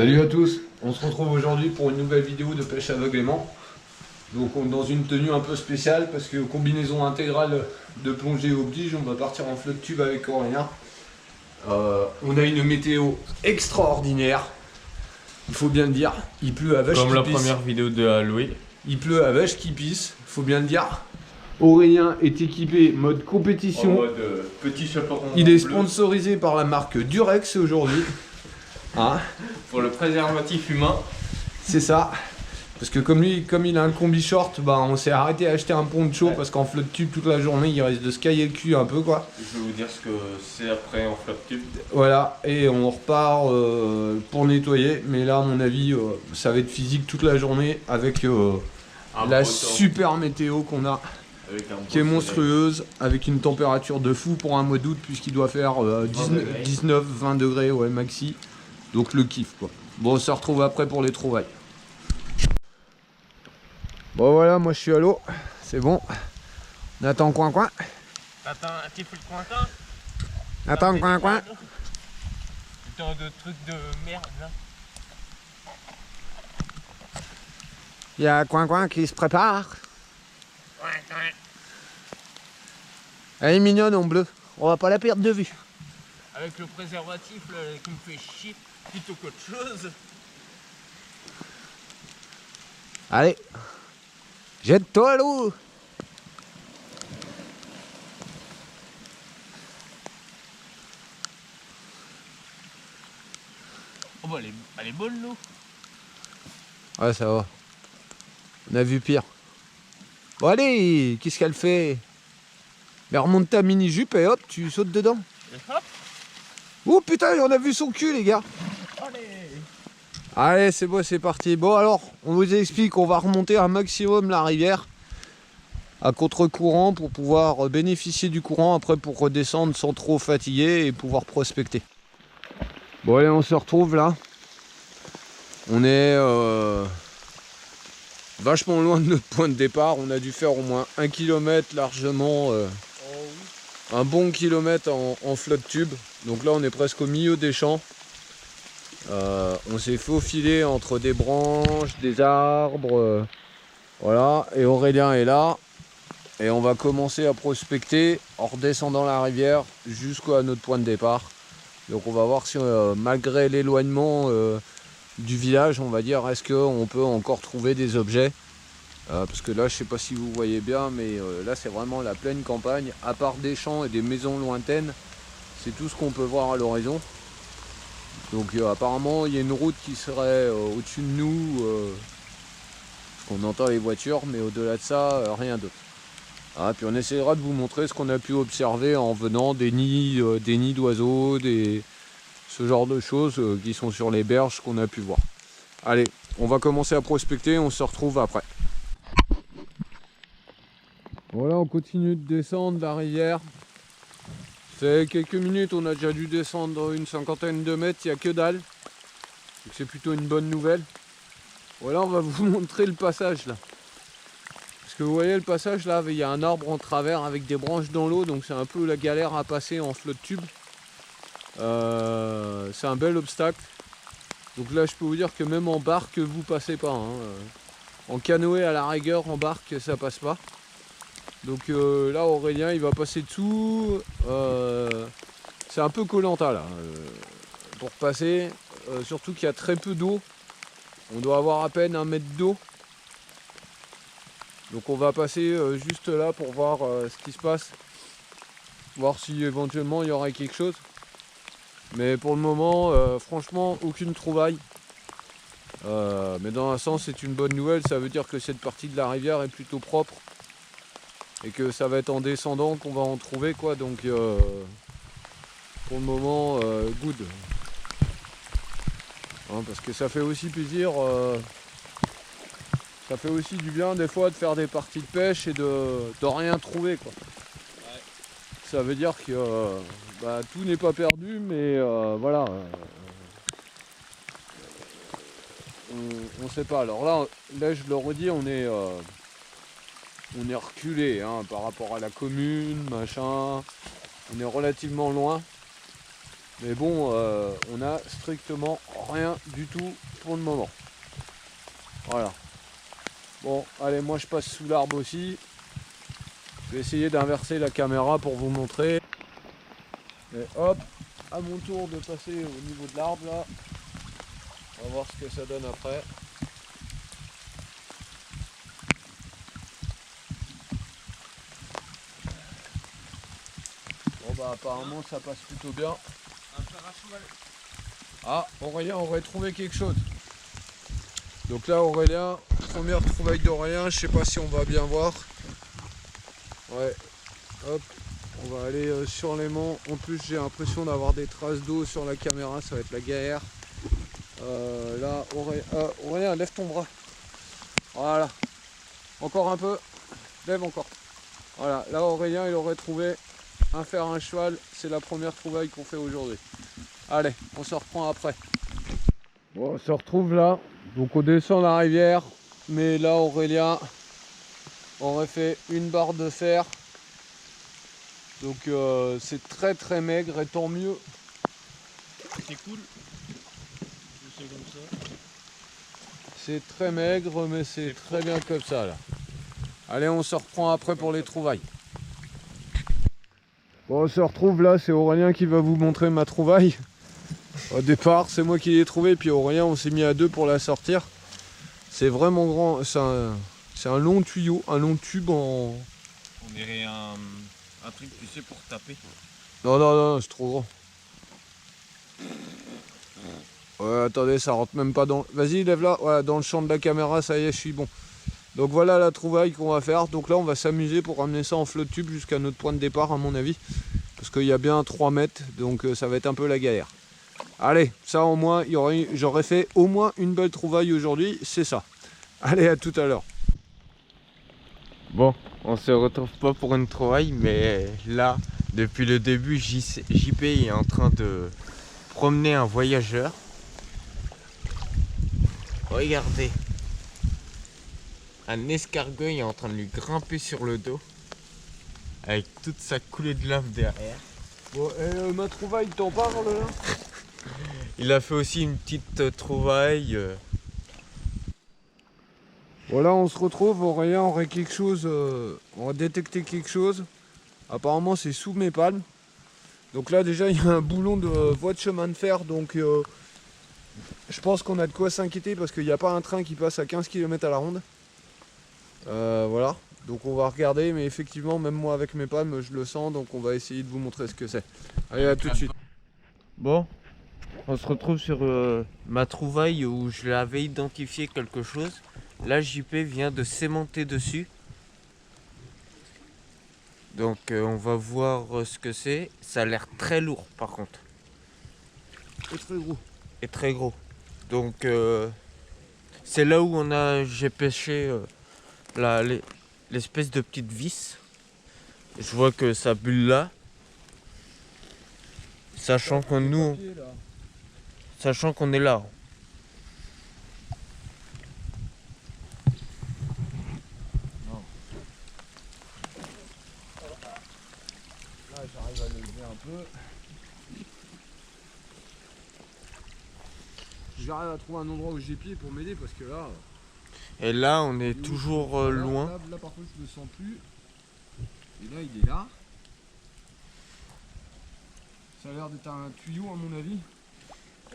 Salut à tous, on se retrouve aujourd'hui pour une nouvelle vidéo de pêche aveuglément. Donc on est dans une tenue un peu spéciale parce que combinaison intégrale de plongée oblige, on va partir en flotte tube avec Aurélien. On a une météo extraordinaire, il faut bien le dire, il pleut à vache qui pisse. Comme la première vidéo de Halloween. Il pleut à vache qui pisse, il faut bien le dire. Aurélien est équipé mode compétition. En mode petit chaperon. Il est bleu sponsorisé par la marque Durex aujourd'hui. Hein, pour le préservatif humain. c'est ça. Parce que comme il a un combi short, bah on s'est arrêté à acheter un poncho parce qu'en flotte tube toute la journée il risque de se cailler le cul un peu quoi. Je vais vous dire ce que c'est après en flotte tube. Voilà, et on repart pour nettoyer, mais là à mon avis ça va être physique toute la journée avec la super météo qu'on a, qui est monstrueuse, avec une température de fou pour un mois d'août puisqu'il doit faire 19-20 degrés ouais, maxi, donc le kiff quoi. Bon, on se retrouve après pour les trouvailles. Bon voilà, moi je suis à l'eau, c'est bon. On attend coin. Attends, un petit peu de coin-coin. Attends coin. Putain de trucs de merde là. Il y a coin qui se prépare. Elle est mignonne en bleu, on va pas la perdre de vue. Avec le préservatif là, qui me fait chier plutôt qu'autre chose. Allez, jette-toi à l'eau. Oh bah elle est bonne l'eau. Ouais, ça va. On a vu pire. Bon allez, qu'est-ce qu'elle fait? Elle remonte ta mini-jupe et hop, tu sautes dedans. Et hop. Oh putain, on a vu son cul les gars. Allez, c'est bon, c'est parti. Bon alors, on vous explique, on va remonter un maximum la rivière à contre-courant pour pouvoir bénéficier du courant après pour redescendre sans trop fatiguer et pouvoir prospecter. Bon allez, on se retrouve là. On est vachement loin de notre point de départ. On a dû faire au moins 1 km largement, un bon kilomètre en flotte tube. Donc là on est presque au milieu des champs. On s'est faufilé entre des branches, des arbres, voilà, et Aurélien est là, et on va commencer à prospecter en redescendant la rivière jusqu'à notre point de départ. Donc on va voir si malgré l'éloignement du village, on va dire, est-ce qu'on peut encore trouver des objets, parce que là je sais pas si vous voyez bien, mais là c'est vraiment la pleine campagne, à part des champs et des maisons lointaines, c'est tout ce qu'on peut voir à l'horizon. Donc apparemment il y a une route qui serait au-dessus de nous, parce qu'on entend les voitures, mais au-delà de ça, rien d'autre. Ah, puis on essaiera de vous montrer ce qu'on a pu observer en venant des nids d'oiseaux, ce genre de choses qui sont sur les berges qu'on a pu voir. Allez, on va commencer à prospecter, on se retrouve après. Voilà, on continue de descendre la rivière. C'est quelques minutes, on a déjà dû descendre une cinquantaine de mètres, il n'y a que dalle. Donc c'est plutôt une bonne nouvelle. Voilà, on va vous montrer le passage là. Parce que vous voyez le passage là, il y a un arbre en travers avec des branches dans l'eau, donc c'est un peu la galère à passer en flotte tube. C'est un bel obstacle. Donc là je peux vous dire que même en barque vous passez pas. Hein. En canoë à la rigueur, en barque ça passe pas. Donc là Aurélien il va passer dessous, c'est un peu Koh-Lanta là, pour passer, surtout qu'il y a très peu d'eau, on doit avoir à peine 1 mètre d'eau. Donc on va passer juste là pour voir ce qui se passe, voir si éventuellement il y aurait quelque chose. Mais pour le moment, franchement aucune trouvaille. Mais dans un sens c'est une bonne nouvelle, ça veut dire que cette partie de la rivière est plutôt propre. Et que ça va être en descendant qu'on va en trouver quoi, donc pour le moment good. Hein, parce que ça fait aussi plaisir, ça fait aussi du bien des fois de faire des parties de pêche et de rien trouver quoi. Ouais. Ça veut dire que tout n'est pas perdu, mais voilà. On sait pas. Alors là je le redis, on est reculé hein, par rapport à la commune, machin. On est relativement loin. Mais bon, on a strictement rien du tout pour le moment. Voilà. Bon, allez, moi je passe sous l'arbre aussi. Je vais essayer d'inverser la caméra pour vous montrer. Et hop, à mon tour de passer au niveau de l'arbre là. On va voir ce que ça donne après. Bon bah apparemment ça passe plutôt bien. Un fer à cheval. Ah, Aurélien aurait trouvé quelque chose. Donc là Aurélien, première trouvaille d'Aurélien, je sais pas si on va bien voir. Ouais, hop, on va aller sur l'aimant. En plus j'ai l'impression d'avoir des traces d'eau sur la caméra, ça va être la galère. Là, Aurélien, lève ton bras. Voilà, encore un peu, lève encore. Voilà, là Aurélien il aurait trouvé un fer à un cheval, c'est la première trouvaille qu'on fait aujourd'hui. Allez, on se reprend après. Bon, on se retrouve là, donc on descend la rivière, mais là Aurélien aurait fait une barre de fer. Donc c'est très très maigre et tant mieux. C'est cool. C'est comme ça. C'est très maigre mais c'est très bien comme ça là. Allez, on se reprend après pour les trouvailles. Bon, on se retrouve là, c'est Aurélien qui va vous montrer ma trouvaille. Au départ, c'est moi qui l'ai trouvé, puis Aurélien, on s'est mis à deux pour la sortir. C'est vraiment grand, c'est un long tuyau, un long tube en... On dirait un truc, tu sais, pour taper. Non, non, non, c'est trop grand. Ouais, attendez, ça rentre même pas dans... Vas-y, lève-la, voilà, dans le champ de la caméra, ça y est, je suis bon. Donc voilà la trouvaille qu'on va faire. Donc là, on va s'amuser pour ramener ça en flotte tube jusqu'à notre point de départ, à mon avis. Parce qu'il y a bien 3 mètres, donc ça va être un peu la galère. Allez, ça au moins, j'aurais fait au moins une belle trouvaille aujourd'hui, c'est ça. Allez, à tout à l'heure. Bon, on se retrouve pas pour une trouvaille, mais là, depuis le début, JP est en train de promener un voyageur. Regardez, un escargot est en train de lui grimper sur le dos, avec toute sa coulée de lave derrière. Bon, ma trouvaille, t'en parles là? Il a fait aussi une petite trouvaille. Voilà, on se retrouve, Aurélien aurait quelque chose, on a détecté quelque chose. Apparemment c'est sous mes palmes. Donc là déjà il y a un boulon de voie de chemin de fer, donc je pense qu'on a de quoi s'inquiéter parce qu'il n'y a pas un train qui passe à 15 km à la ronde. Voilà, donc on va regarder, mais effectivement même moi avec mes palmes je le sens, donc on va essayer de vous montrer ce que c'est. Allez, à tout de suite. Bon, on se retrouve sur ma trouvaille où je l'avais identifié quelque chose. Là, JP vient de s'aimanter dessus. Donc on va voir ce que c'est. Ça a l'air très lourd par contre. Et très gros. Et très gros. Donc c'est là où j'ai pêché l'espèce de petite vis. Je vois que ça bulle là. Sachant qu'on est là. Là j'arrive à le lever un peu. J'arrive à trouver un endroit où j'ai pied pour m'aider parce que là... Et là on est toujours loin. Là par contre je le sens plus. Et là il est là. Ça a l'air d'être un tuyau à mon avis.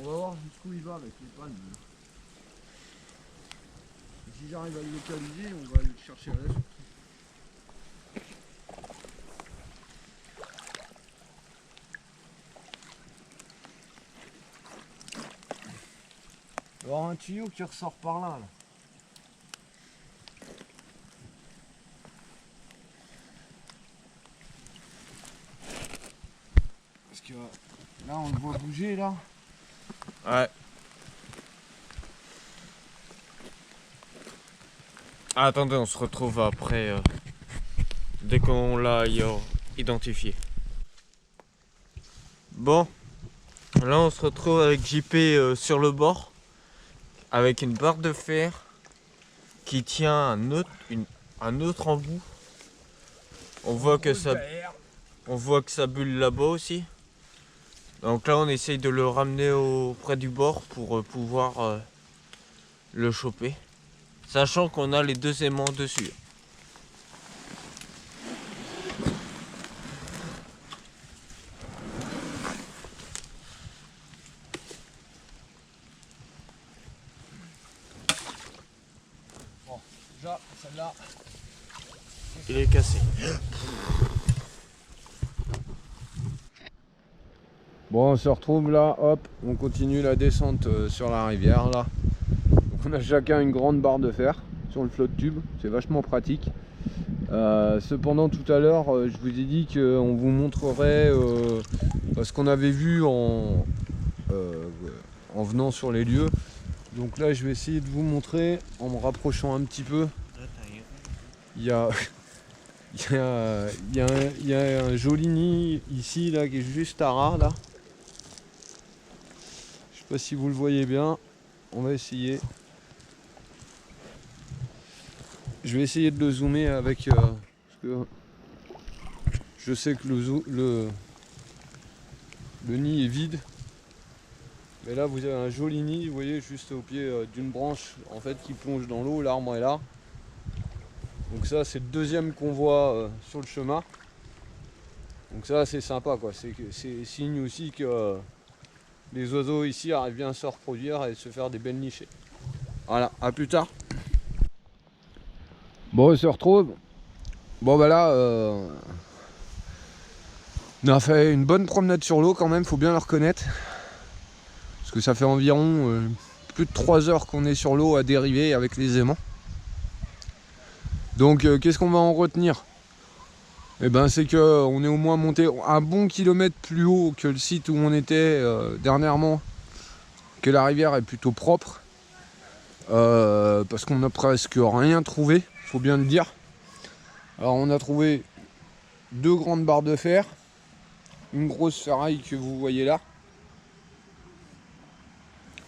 On va voir jusqu'où il va avec les palmes. Si j'arrive à le localiser, on va aller le chercher à la source. Il y aura un tuyau qui ressort par là. Parce que là on le voit bouger là. Ouais. Ah, attendez, on se retrouve après, dès qu'on l'a identifié. Bon, là on se retrouve avec JP sur le bord, avec une barre de fer qui tient un autre embout. On voit que ça bulle là-bas aussi. Donc là on essaye de le ramener près du bord pour pouvoir le choper. Sachant qu'on a les 2 aimants dessus. Bon, déjà, celle-là. Il est cassé. Bon, on se retrouve là, hop, on continue la descente sur la rivière là. Donc on a chacun une grande barre de fer sur le flotte tube, c'est vachement pratique. Cependant tout à l'heure, je vous ai dit qu'on vous montrerait ce qu'on avait vu en venant sur les lieux. Donc là je vais essayer de vous montrer en me rapprochant un petit peu. Il y a, il y a un joli nid ici là qui est juste à ras là. Je sais pas si vous le voyez bien, on va essayer. Je vais essayer de le zoomer avec parce que je sais que le nid est vide. Mais là vous avez un joli nid, vous voyez, juste au pied d'une branche en fait qui plonge dans l'eau, l'arbre est là. Donc ça c'est le deuxième qu'on voit sur le chemin. Donc ça c'est sympa quoi, c'est signe aussi que les oiseaux ici arrivent bien à se reproduire et se faire des belles nichées. Voilà, à plus tard. Bon, on se retrouve. Bon bah là, on a fait une bonne promenade sur l'eau quand même, faut bien le reconnaître. Parce que ça fait environ plus de 3 heures qu'on est sur l'eau à dériver avec les aimants. Donc qu'est-ce qu'on va en retenir? Eh ben c'est qu'on est au moins monté un bon kilomètre plus haut que le site où on était dernièrement. Que la rivière est plutôt propre. Parce qu'on n'a presque rien trouvé, faut bien le dire. Alors on a trouvé 2 grandes barres de fer, une grosse ferraille que vous voyez là.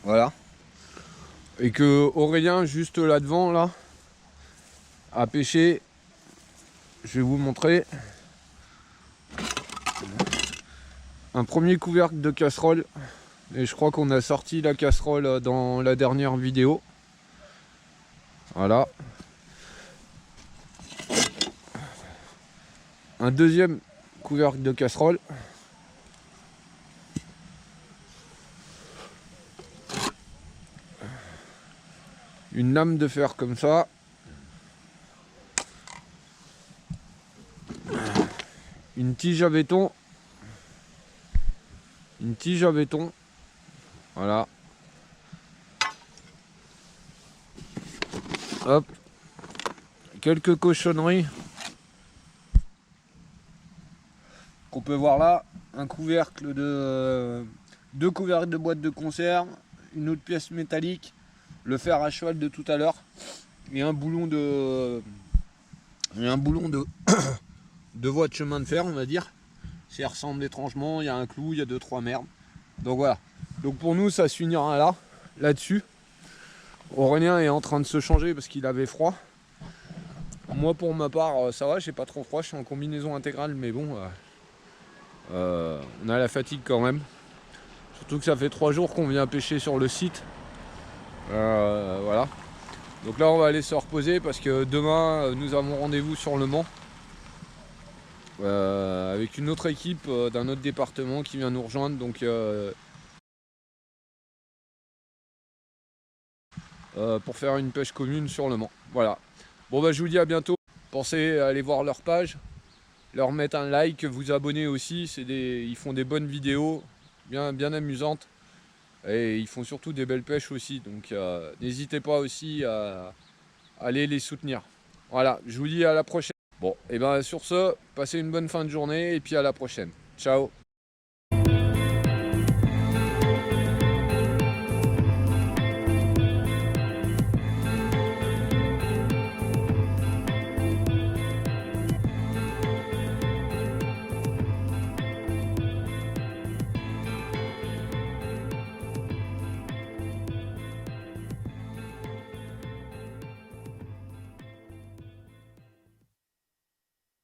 Voilà. Et que Aurélien, juste là devant, là, a pêché. Je vais vous montrer. Un premier couvercle de casserole. Et je crois qu'on a sorti la casserole dans la dernière vidéo. Voilà. Un deuxième couvercle de casserole. Une lame de fer comme ça. Une tige à béton. Une tige à béton. Voilà. Hop. Quelques cochonneries qu'on peut voir là. Un couvercle de 2 couvercles de boîte de conserve, une autre pièce métallique, le fer à cheval de tout à l'heure et un boulon de de voie de chemin de fer, on va dire. Ça ressemble étrangement, il y a un clou, il y a 2-3 merdes. Donc voilà. Donc pour nous ça se finira là-dessus. Aurélien est en train de se changer parce qu'il avait froid. Moi pour ma part ça va, j'ai pas trop froid, je suis en combinaison intégrale mais bon on a la fatigue quand même. Surtout que ça fait 3 jours qu'on vient pêcher sur le site. Voilà. Donc là on va aller se reposer parce que demain nous avons rendez-vous sur Le Mans. Avec une autre équipe d'un autre département qui vient nous rejoindre. Donc pour faire une pêche commune sur Le Mans. Voilà. Bon bah je vous dis à bientôt. Pensez à aller voir leur page, leur mettre un like, vous abonner aussi. Ils font des bonnes vidéos, bien amusantes. Et ils font surtout des belles pêches aussi. Donc n'hésitez pas aussi à aller les soutenir. Voilà, je vous dis à la prochaine. Bon, et bien sur ce, passez une bonne fin de journée et puis à la prochaine. Ciao.